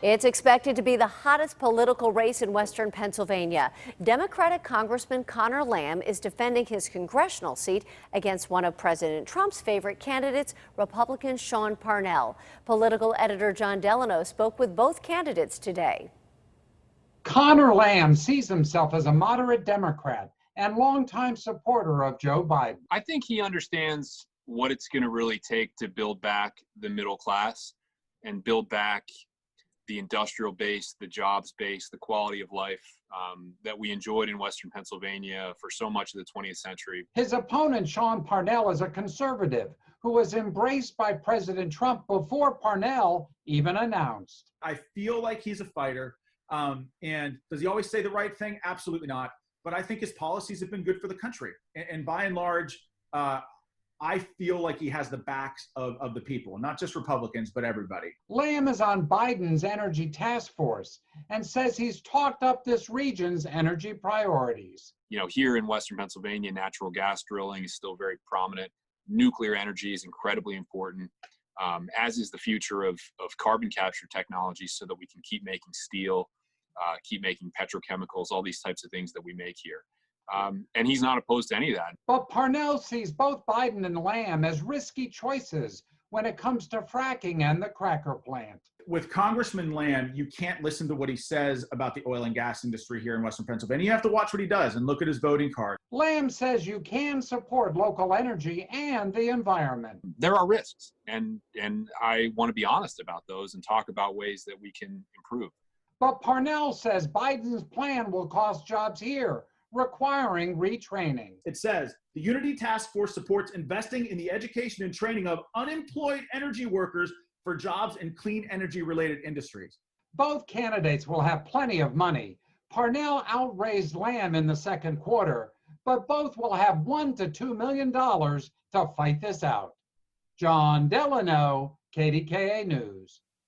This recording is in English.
It's expected to be the hottest political race in Western Pennsylvania. Democratic Congressman Conor is defending his congressional seat against one of President Trump's favorite candidates, Republican Sean Parnell. Political editor John Delano spoke with both candidates today. Conor sees himself as a moderate Democrat and longtime supporter of Joe Biden. I think he understands what it's going to really take to build back the middle class and build back the industrial base, the jobs base, the quality of life that we enjoyed in Western Pennsylvania for so much of the 20th century. His opponent, Sean Parnell, is a conservative who was embraced by President Trump before Parnell even announced. I feel like he's a fighter. And does he always say the right thing? Absolutely not. But I think his policies have been good for the country. And by and large, I feel like he has the backs of the people, not just Republicans, but everybody. Lamb is on Biden's energy task force and says he's talked up this region's energy priorities. You know, here in Western Pennsylvania, natural gas drilling is still very prominent. Nuclear energy is incredibly important, as is the future of carbon capture technology so that we can keep making steel, keep making petrochemicals, all these types of things that we make here. And he's not opposed to any of that. But Parnell sees both Biden and Lamb as risky choices when it comes to fracking and the cracker plant. With Congressman Lamb, you can't listen to what he says about the oil and gas industry here in Western Pennsylvania. You have to watch what he does and look at his voting card. Lamb says you can support local energy and the environment. There are risks, and I want to be honest about those and talk about ways that we can improve. But Parnell says Biden's plan will cost jobs here, requiring retraining. It says the Unity Task Force supports investing in the education and training of unemployed energy workers for jobs in clean energy related industries. Both candidates will have plenty of money. Parnell outraised Lamb in the second quarter, but both will have $1 to $2 million to fight this out. John Delano, KDKA News.